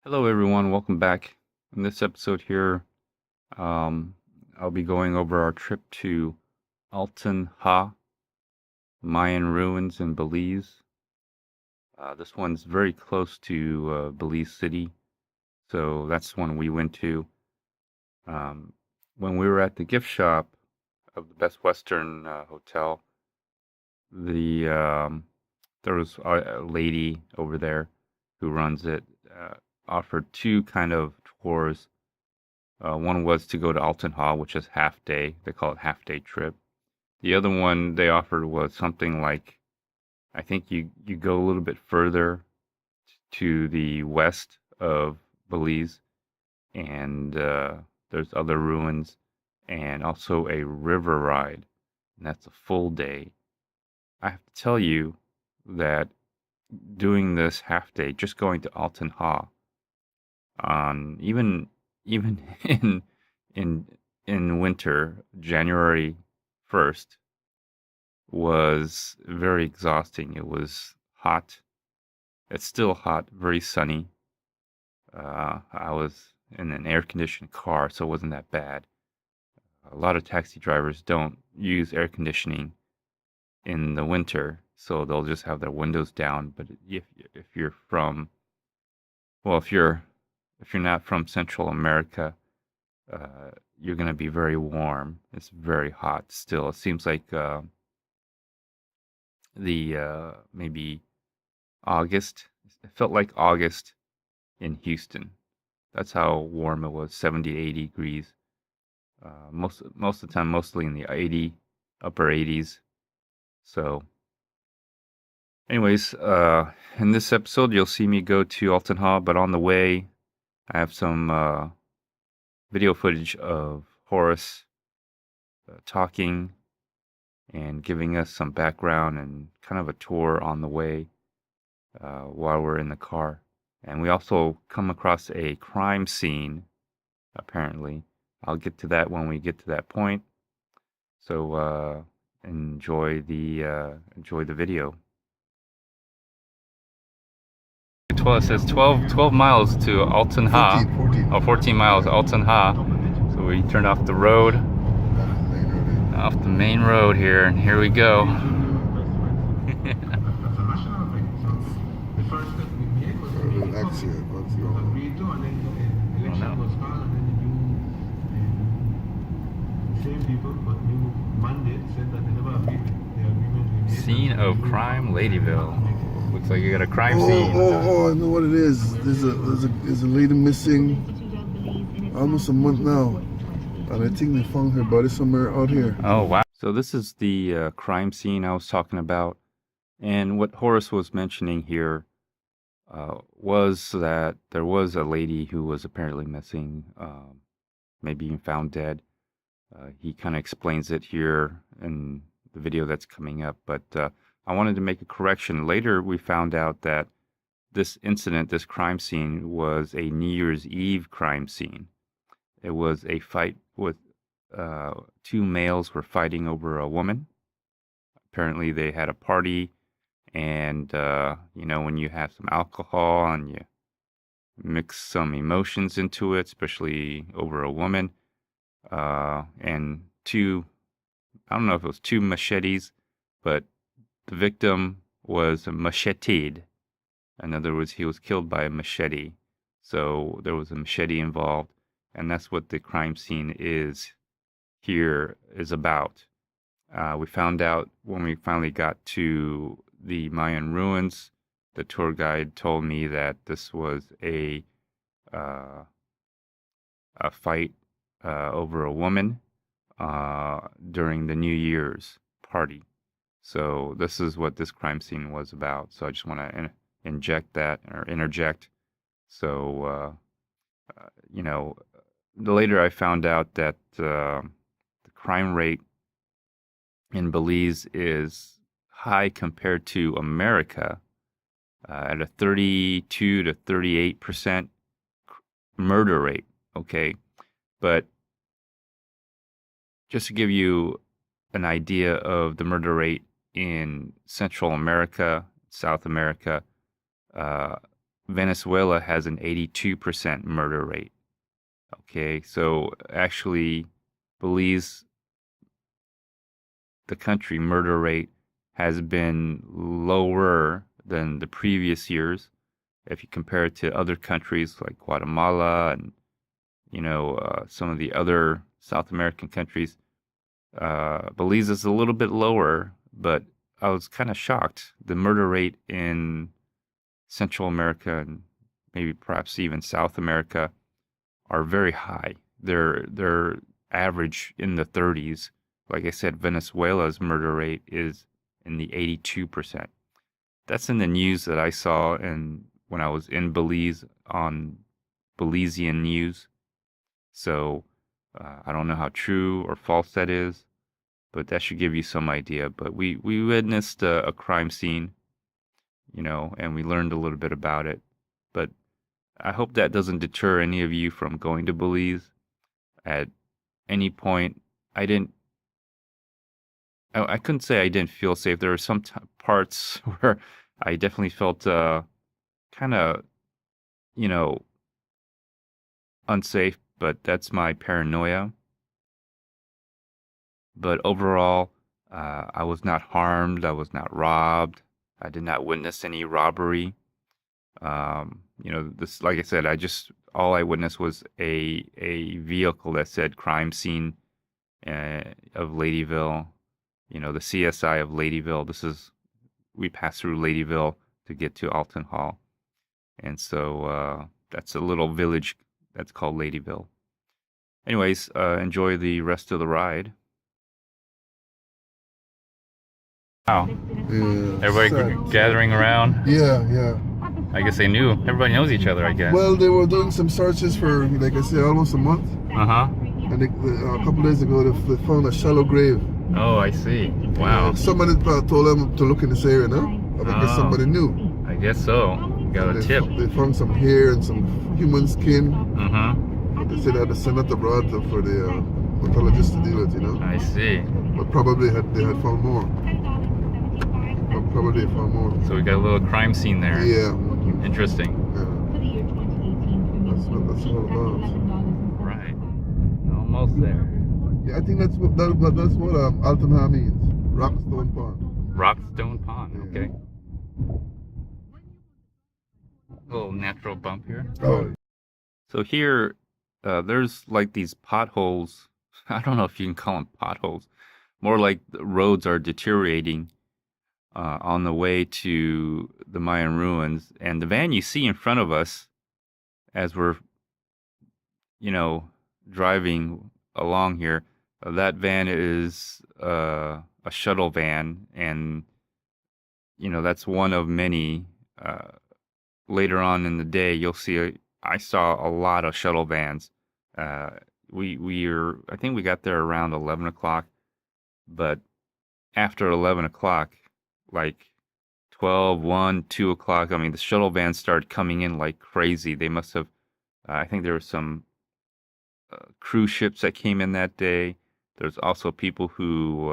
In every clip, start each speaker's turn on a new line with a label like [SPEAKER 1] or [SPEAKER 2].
[SPEAKER 1] Hello, everyone. Welcome back. In this episode here, I'll be going over our trip to Altun Ha Mayan Ruins in Belize. This one's very close to Belize City, so that's one we went to. Um, when we were at the gift shop of the Best Western Hotel, the there was a lady over there who runs it, offered two kind of tours. One was to go to Altun Ha, which is half day. They call it half day trip. The other one they offered was something like, I think you go a little bit further to the west of Belize, and there's other ruins, and also a river ride, and that's a full day. I have to tell you that doing this half day, just going to Altun Ha, even in in winter, January 1st, was very exhausting. It was hot. It's still hot, very sunny. I was in an air-conditioned car, so it wasn't that bad. A lot of taxi drivers don't use air conditioning in the winter, so they'll just have their windows down. But if you're from, well, if you're not from Central America, you're gonna be very warm. It's very hot still. It seems like the maybe August. It felt like August in Houston. That's how warm it was, 70 to 80 degrees. Most of the time, mostly in the upper 80s. So, anyways, in this episode, you'll see me go to Altun Ha, but on the way, I have some video footage of Horace talking and giving us some background and kind of a tour on the way while we're in the car. And we also come across a crime scene, apparently. I'll get to that when we get to that point. So enjoy the video. It says 12 miles to Altun Ha.
[SPEAKER 2] 14.
[SPEAKER 1] Oh, 14 miles Altun Ha. So we turned off the road, off the main road here, and here we go. Scene of crime, Ladyville. Looks like you got a crime scene.
[SPEAKER 2] I know what it is. There's a lady missing almost a month now, and I think they found her body somewhere out here.
[SPEAKER 1] Oh wow! So this is the crime scene I was talking about, and what Horace was mentioning here was that there was a lady who was apparently missing, maybe even found dead. He kind of explains it here in the video that's coming up, but I wanted to make a correction. Later, we found out that this incident, this crime scene, was a New Year's Eve crime scene. It was a fight with two males were fighting over a woman. Apparently, they had a party, and when you have some alcohol and you mix some emotions into it, especially over a woman, and I don't know if it was two machetes, but the victim was macheted. In other words, he was killed by a machete. So there was a machete involved, and that's what the crime scene is about. We found out when we finally got to the Mayan ruins. The tour guide told me that this was a fight over a woman during the New Year's party. So this is what this crime scene was about. So I just want to interject. So later I found out that the crime rate in Belize is high compared to America, at a 32 to 38% murder rate. Okay, but just to give you an idea of the murder rate in Central America, South America, Venezuela has an 82% murder rate. Okay, so actually, Belize, the country murder rate has been lower than the previous years. If you compare it to other countries like Guatemala and some of the other South American countries, Belize is a little bit lower, but I was kind of shocked. The murder rate in Central America and maybe perhaps even South America are very high. They're average in the 30s. Like I said, Venezuela's murder rate is in the 82%. That's in the news that I saw and when I was in Belize on Belizean news. So I don't know how true or false that is, but that should give you some idea. But we witnessed a crime scene, and we learned a little bit about it. But I hope that doesn't deter any of you from going to Belize. At any point, I couldn't say I didn't feel safe. There were some parts where I definitely felt kind of, you know, unsafe, but that's my paranoia. But overall, I was not harmed. I was not robbed. I did not witness any robbery. This, like I said, all I witnessed was a vehicle that said crime scene of Ladyville. The CSI of Ladyville. We passed through Ladyville to get to Altun Ha. And so that's a little village that's called Ladyville. Anyways, enjoy the rest of the ride. Wow.
[SPEAKER 2] Yeah.
[SPEAKER 1] Everybody gathering around.
[SPEAKER 2] Yeah, yeah.
[SPEAKER 1] I guess everybody knows each other, I guess.
[SPEAKER 2] Well, they were doing some searches for, like I said, almost a month.
[SPEAKER 1] Uh-huh.
[SPEAKER 2] And a couple days ago, they found a shallow grave.
[SPEAKER 1] Oh, I see. Wow.
[SPEAKER 2] Somebody told them to look in this area, no? I guess somebody knew.
[SPEAKER 1] I guess so. Got a tip.
[SPEAKER 2] They found some hair and some human skin.
[SPEAKER 1] Uh-huh.
[SPEAKER 2] They said they had to send it abroad for the pathologist to deal with,
[SPEAKER 1] I see.
[SPEAKER 2] But probably they had found more. Probably found more.
[SPEAKER 1] So we got a little crime scene there.
[SPEAKER 2] Yeah.
[SPEAKER 1] Interesting.
[SPEAKER 2] Yeah. That's what that's all about.
[SPEAKER 1] Right. Almost there.
[SPEAKER 2] Yeah, I think that's what Altun Ha means. Rock, stone, pond.
[SPEAKER 1] Rock, stone, pond.
[SPEAKER 2] Yeah.
[SPEAKER 1] Okay. A little natural bump here.
[SPEAKER 2] Oh.
[SPEAKER 1] So here, there's like these potholes. I don't know if you can call them potholes. More like the roads are deteriorating on the way to the Mayan ruins. And the van you see in front of us as we're, driving along here, that van is a shuttle van. And, that's one of many. Later on in the day, you'll see, I saw a lot of shuttle vans. I think we got there around 11 o'clock, but after 11 o'clock, like 12, 1, 2 o'clock, I mean, the shuttle vans started coming in like crazy. They must have, I think there were some cruise ships that came in that day. There's also people who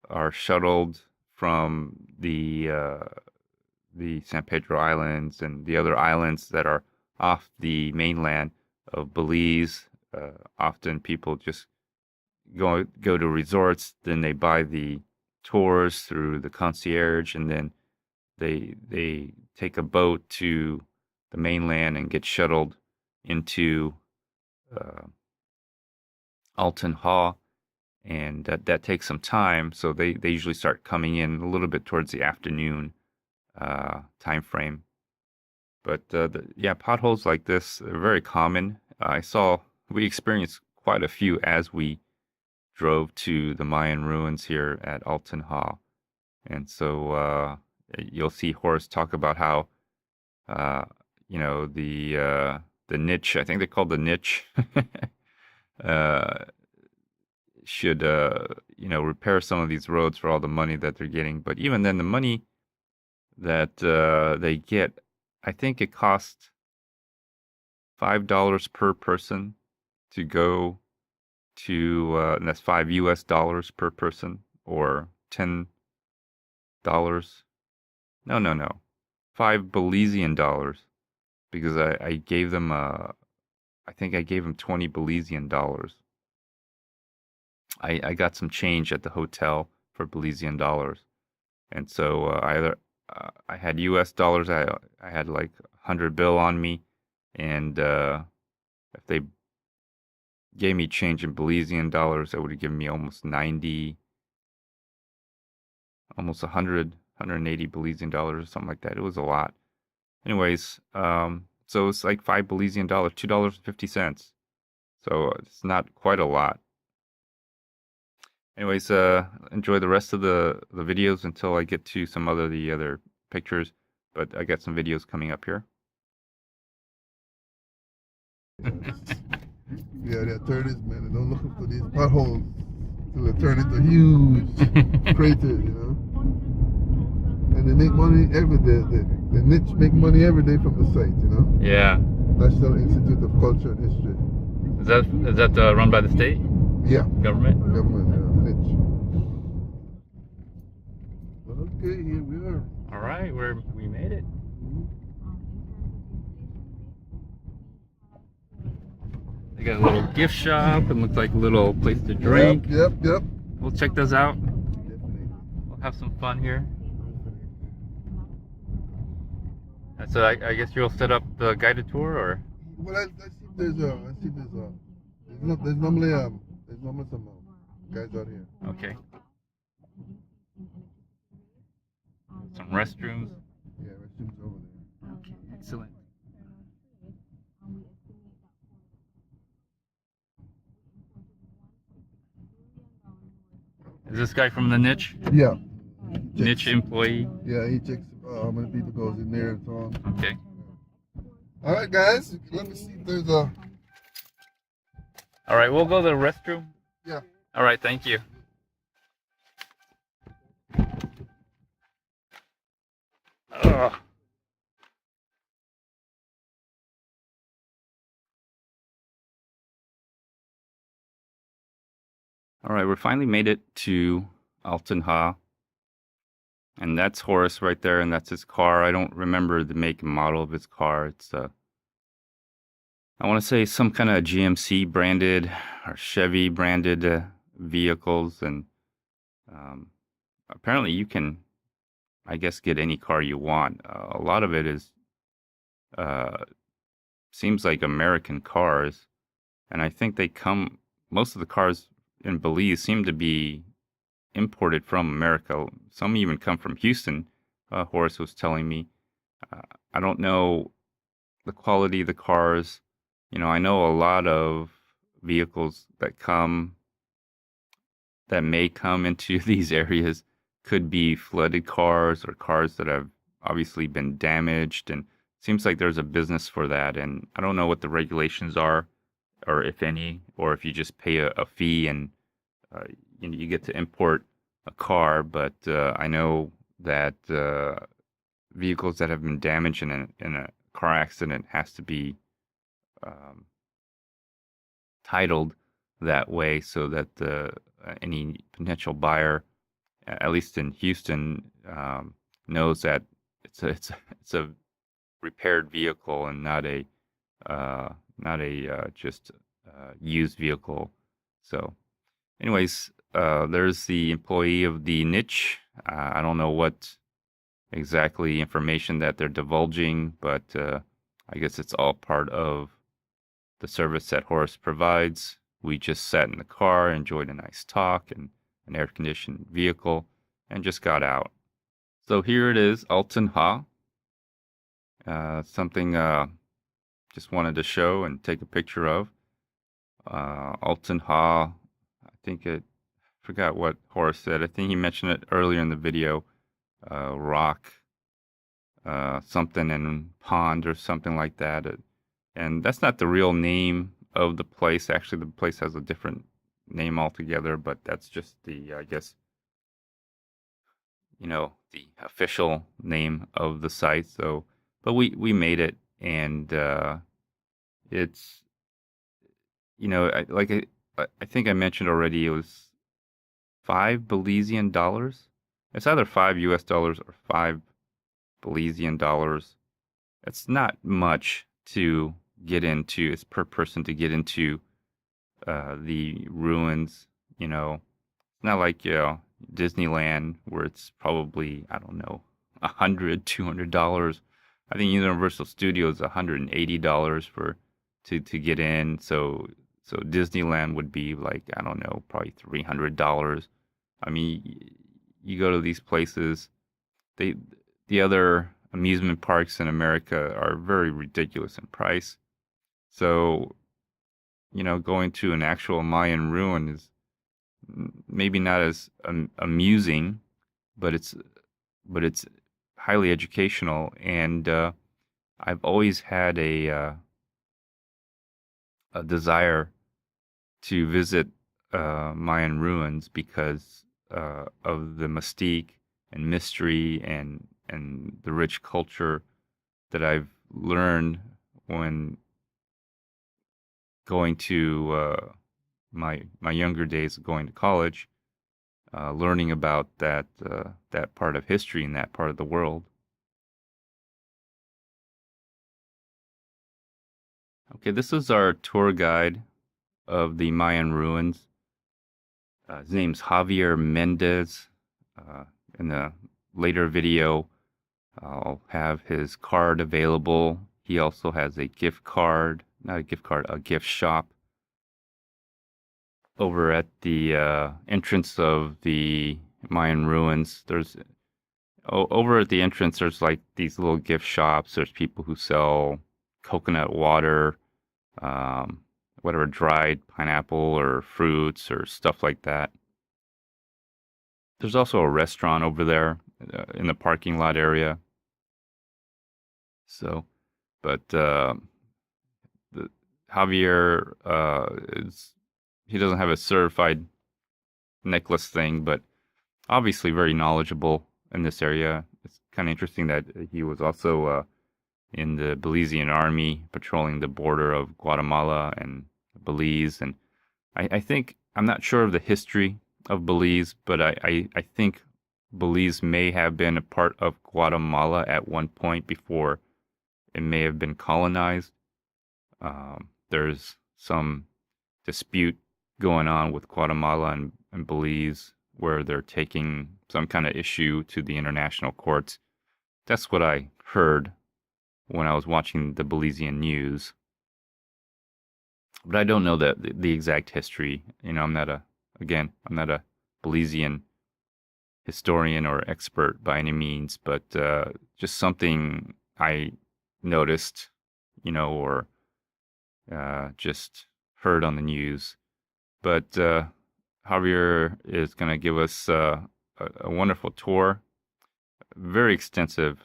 [SPEAKER 1] are shuttled from the San Pedro Islands and the other islands that are off the mainland of Belize. Often people just go to resorts, then they buy the tours through the concierge, and then they take a boat to the mainland and get shuttled into Altun Ha, and that takes some time. So they usually start coming in a little bit towards the afternoon time frame. But potholes like this are very common. We experienced quite a few as we drove to the Mayan ruins here at Altun Ha. And so you'll see Horace talk about how the niche, I think they're called the niche, should repair some of these roads for all the money that they're getting. But even then, the money that they get, I think it costs $5 per person to go to, and that's $5 per person, or $10. No. Belizean dollars because I gave them I think I gave them 20 Belizean dollars. I got some change at the hotel for Belizean dollars, and so I had U.S. dollars. I had like 100 bill on me, and if they gave me change in Belizean dollars, that would have given me almost 90, almost 100, 180 Belizean dollars or something like that. It was a lot. Anyways, so it's like 5 Belizean dollars, $2.50. So it's not quite a lot. Anyways, enjoy the rest of the videos until I get to some of the other pictures. But I got some videos coming up here.
[SPEAKER 2] Yeah, the attorneys, man, they don't look for these potholes. So they turn into huge craters, you know. And they make money every day. The niche make money every day from the site, you know.
[SPEAKER 1] Yeah.
[SPEAKER 2] National Institute of Culture and History.
[SPEAKER 1] Is that run by the state?
[SPEAKER 2] Yeah.
[SPEAKER 1] Government?
[SPEAKER 2] Government, yeah, niche. Okay, here we are.
[SPEAKER 1] All right, we made it. They got a little gift shop and looks like a little place to drink.
[SPEAKER 2] Yep.
[SPEAKER 1] We'll check those out.
[SPEAKER 2] Definitely.
[SPEAKER 1] We'll have some fun here. And so I guess you'll set up the guided tour, or?
[SPEAKER 2] Well, I see there's normally some guys out here.
[SPEAKER 1] Okay. Some restrooms.
[SPEAKER 2] Yeah, restrooms over there.
[SPEAKER 1] Okay, excellent. Is this guy from the niche?
[SPEAKER 2] Yeah.
[SPEAKER 1] Niche employee?
[SPEAKER 2] Yeah, he checks how many people goes in there and so on.
[SPEAKER 1] Okay.
[SPEAKER 2] All right, guys. Let me see if there's a...
[SPEAKER 1] All right, we'll go to the restroom.
[SPEAKER 2] Yeah.
[SPEAKER 1] All right, thank you. Ugh. All right, we finally made it to Altun Ha. And that's Horace right there, and that's his car. I don't remember the make and model of his car. It's I want to say some kind of GMC branded or Chevy branded vehicles, and apparently you can, I guess, get any car you want. A lot of it is seems like American cars, and I think most of the cars in Belize seem to be imported from America. Some even come from Houston, Horace was telling me. I don't know the quality of the cars. You know, I know a lot of vehicles that may come into these areas could be flooded cars or cars that have obviously been damaged, and it seems like there's a business for that. And I don't know what the regulations are, or if any, or if you just pay a fee and you get to import a car. But I know that vehicles that have been damaged in a car accident has to be titled that way, so that any potential buyer, at least in Houston, knows that it's a repaired vehicle and not a just used vehicle. So, anyways, there's the employee of the niche. I don't know what exactly information that they're divulging, but I guess it's all part of the service that Horace provides. We just sat in the car, enjoyed a nice talk and an air-conditioned vehicle, and just got out. So here it is, Altun Ha. Something just wanted to show and take a picture of. Altun Ha, forgot what Horace said. I think he mentioned it earlier in the video. Rock, something in pond or something like that. And that's not the real name of the place. Actually, the place has a different name altogether, but that's just the, I guess, the official name of the site. So, but we made it, and it's, I think I mentioned already, it was 5 Belizean dollars. It's either 5 US dollars or 5 Belizean dollars. It's not much to get into. It's per person to get into the ruins. You know, it's not like Disneyland where it's probably I don't know $100, $200. I think Universal Studios $180 for to get in. So Disneyland would be like I don't know probably $300. I mean, you go to these places, they the other amusement parks in America are very ridiculous in price. So, going to an actual Mayan ruin is maybe not as amusing, but it's highly educational, and I've always had a desire to visit Mayan ruins because of the mystique and mystery and the rich culture that I've learned when going to my younger days going to college, learning about that part of history and that part of the world. Okay, this is our tour guide of the Mayan ruins. His name's Javier Mendez. Uh, in the later video, I'll have his card available. He also has a gift card, not a gift card, a gift shop over at the entrance of the Mayan ruins. Over at the entrance, there's like these little gift shops. There's people who sell coconut water, um, whatever, dried pineapple or fruits or stuff like that. There's also a restaurant over there in the parking lot area. So, but the Javier he doesn't have a certified necklace thing, but obviously very knowledgeable in this area. It's kind of interesting that he was also in the Belizean army patrolling the border of Guatemala and Belize. And I think, I'm not sure of the history of Belize, but I think Belize may have been a part of Guatemala at one point before it may have been colonized. There's some dispute going on with Guatemala and Belize where they're taking some kind of issue to the international courts. That's what I heard when I was watching the Belizean news. But I don't know the exact history. I'm not a Belizean historian or expert by any means, but just something I noticed, or just heard on the news. But Javier is going to give us a wonderful tour, very extensive,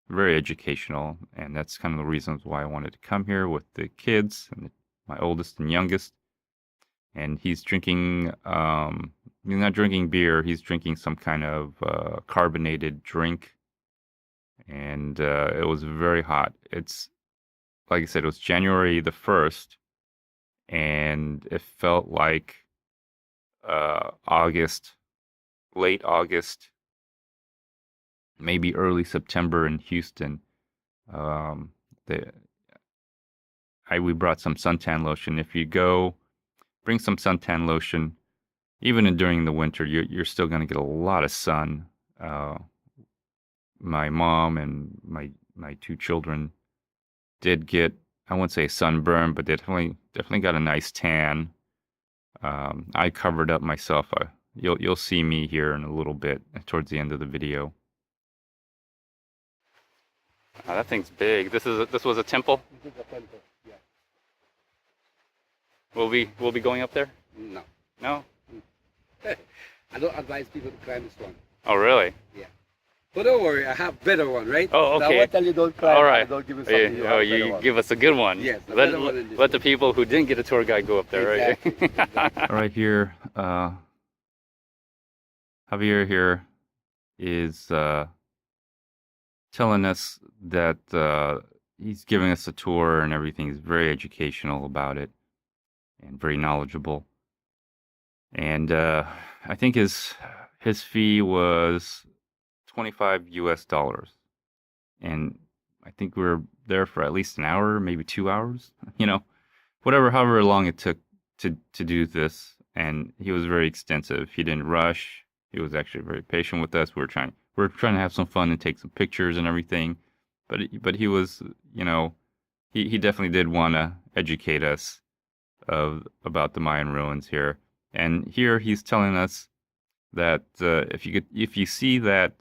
[SPEAKER 1] very educational, and that's kind of the reasons why I wanted to come here with the kids and my oldest and youngest. And he's drinking, he's not drinking beer, he's drinking some kind of carbonated drink. And it was very hot. It's, like I said, it was January the 1st, and it felt like August, late August, maybe early September in Houston. Um, the, we brought some suntan lotion. If you go, bring some suntan lotion. Even during the winter, you're still going to get a lot of sun. My mom and my two children did get, I wouldn't say sunburn, but they definitely got a nice tan. I covered up myself. You'll see me here in a little bit towards the end of the video. That thing's big. This was a temple.
[SPEAKER 3] This is a temple. Yeah.
[SPEAKER 1] We'll be going up there.
[SPEAKER 3] No.
[SPEAKER 1] No.
[SPEAKER 3] I don't advise people to climb this one.
[SPEAKER 1] Oh really?
[SPEAKER 3] Yeah. But don't worry, I have better one, right?
[SPEAKER 1] Oh, okay.
[SPEAKER 3] So I won't tell you don't climb.
[SPEAKER 1] All right.
[SPEAKER 3] Don't give me something.
[SPEAKER 1] You give us a good one.
[SPEAKER 3] Yes. Better one than this
[SPEAKER 1] let the
[SPEAKER 3] one.
[SPEAKER 1] people who didn't get a tour guide go up there,
[SPEAKER 3] Exactly.
[SPEAKER 1] right?
[SPEAKER 3] Exactly.
[SPEAKER 1] Right here, Javier here is telling us that he's giving us a tour and everything. He's very educational about it and very knowledgeable. And I think his fee was $25 US. and I think we were there for at least an hour, maybe 2 hours. You know, whatever, however long it took to do this. And he was very extensive. He didn't rush. He was actually very patient with us. We were trying to have some fun and take some pictures and everything. But he was, you know, he definitely did want to educate us of about the Mayan ruins here. And here he's telling us that if you see that,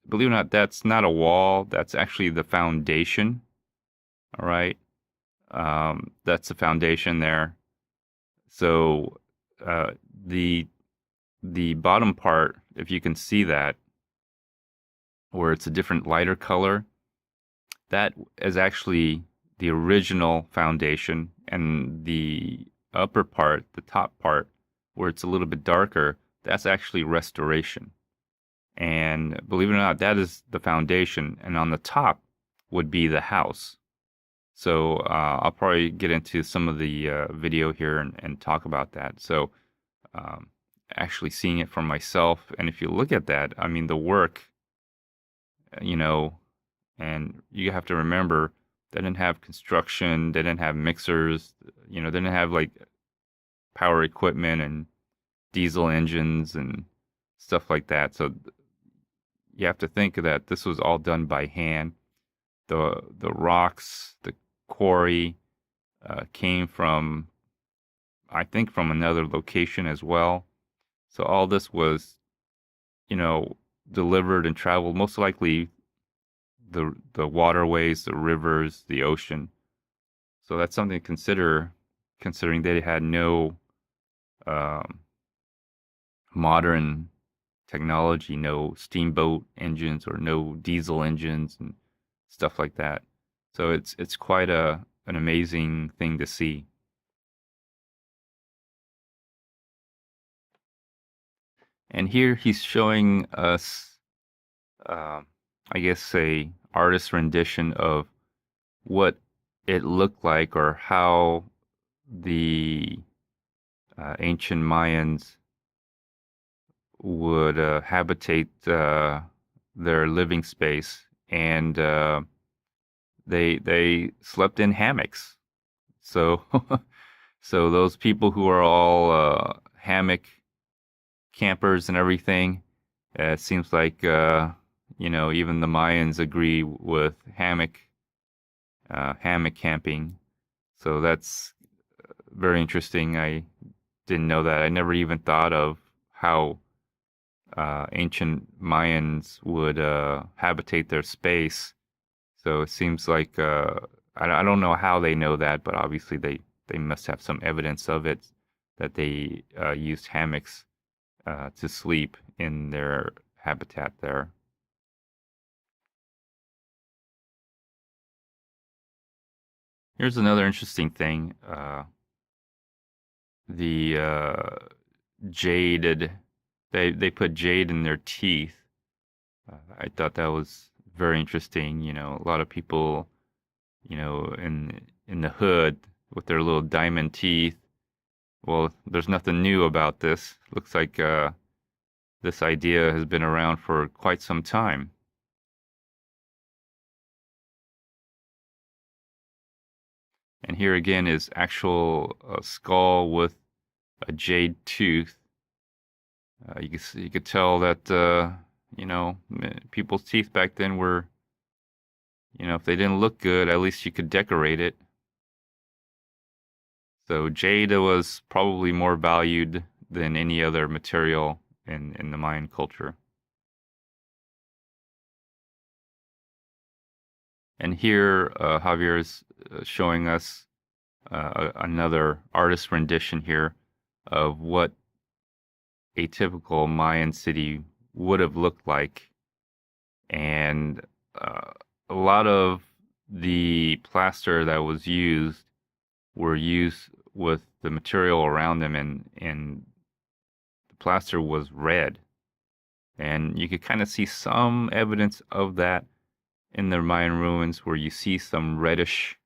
[SPEAKER 1] believe it or not, that's not a wall. That's actually the foundation. All right, that's the foundation there. So uh, the the bottom part, if you can see that, where it's a different lighter color, that is actually the original foundation, and the upper part, the top part, where it's a little bit darker, that's actually restoration. And believe it or not, that is the foundation, and on the top would be the house. So I'll probably get into some of the video here and talk about that. So um, actually seeing it for myself, and if you look at that, I mean the work, you know, and you have to remember they didn't have construction, they didn't have mixers, you know, they didn't have like power equipment and diesel engines and stuff like that. So you have to think that this was all done by hand. The rocks, the quarry came from, I think, from another location as well. So all this was, you know, delivered and traveled most likely the waterways, the rivers, the ocean. So that's something to consider, considering they had no um, modern technology, no steamboat engines or no diesel engines and stuff like that. So it's quite an amazing thing to see. And here he's showing us, uh, I guess, a artist rendition of what it looked like, or how the ancient Mayans would habitate their living space, and they slept in hammocks. So so those people who are all hammock campers and everything, it seems like you know, even the Mayans agree with hammock camping. So that's very interesting. I didn't know that. I never even thought of how ancient Mayans would habitate their space. So it seems like I don't know how they know that, but obviously they must have some evidence of it, that they used hammocks to sleep in their habitat there. Here's another interesting thing. The jaded, they put jade in their teeth. I thought that was very interesting. You know, a lot of people, you know, in the hood with their little diamond teeth. Well, there's nothing new about this. Looks like this idea has been around for quite some time. And here again is actual skull with a jade tooth. You could tell that you know, people's teeth back then were, you know, if they didn't look good, at least you could decorate it. So jade was probably more valued than any other material in the Mayan culture. And here Javier is showing us another artist rendition here of what a typical Mayan city would have looked like. And a lot of the plaster that was used were used with the material around them, and the plaster was red. And you could kind of see some evidence of that in the Mayan ruins, where you see some reddish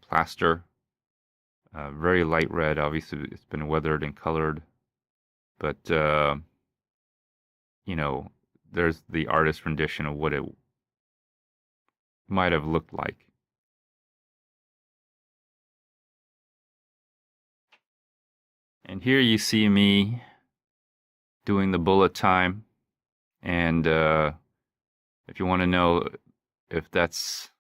[SPEAKER 1] plaster, very light red. Obviously, it's been weathered and colored, but you know, there's the artist rendition of what it might have looked like. And here you see me doing the bullet time. And if you want to know if that's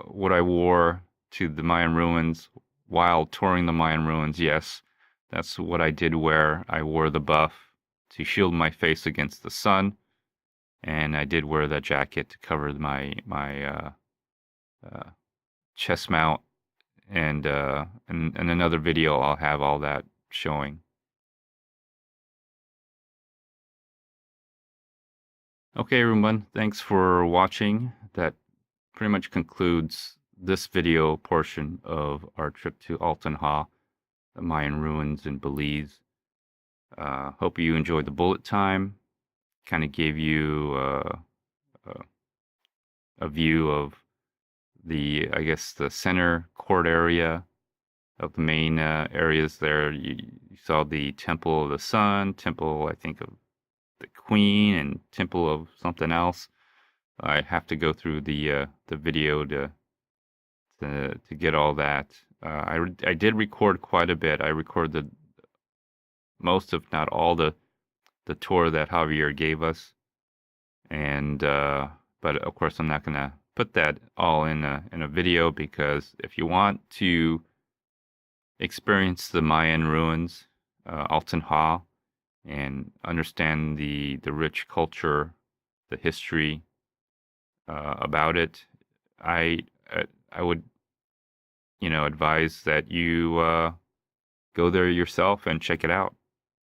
[SPEAKER 1] what I wore to the Mayan ruins while touring the Mayan ruins, yes, that's what I did wear. I wore the buff to shield my face against the sun, and I did wear that jacket to cover my chest mount. And in another video, I'll have all that showing. Okay, everyone, thanks for watching. That pretty much concludes this video portion of our trip to Altun Ha, the Mayan ruins in Belize. Hope you enjoyed the bullet time. Kind of gave you a view of I guess, the center court area of the main areas there. You saw the Temple of the Sun, Temple, I think, of the Queen, and Temple of something else. I have to go through the video to get all that. I did record quite a bit. I recorded most, if not all, the tour that Javier gave us, and but of course I'm not gonna put that all in a video, because if you want to experience the Mayan ruins, Altun Ha, and understand the rich culture, the history about it, I would, advise that you go there yourself and check it out.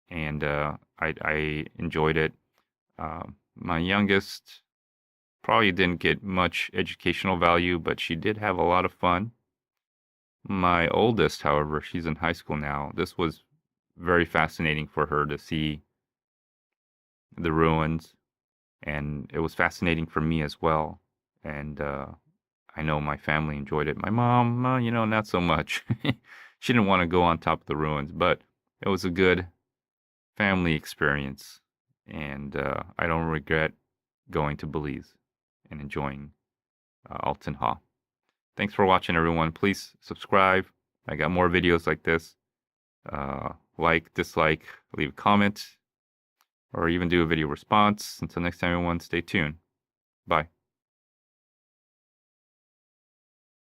[SPEAKER 1] And I enjoyed it. My youngest probably didn't get much educational value, but she did have a lot of fun. My oldest, however, she's in high school now. This was very fascinating for her to see the ruins, and it was fascinating for me as well. And I know my family enjoyed it. My mom, not so much. She didn't want to go on top of the ruins, but it was a good family experience, and I don't regret going to Belize and enjoying Altun Ha. Thanks for watching, everyone. Please subscribe. I got more videos like this. Like, dislike, leave a comment, or even do a video response. Until next time, everyone, stay tuned. Bye.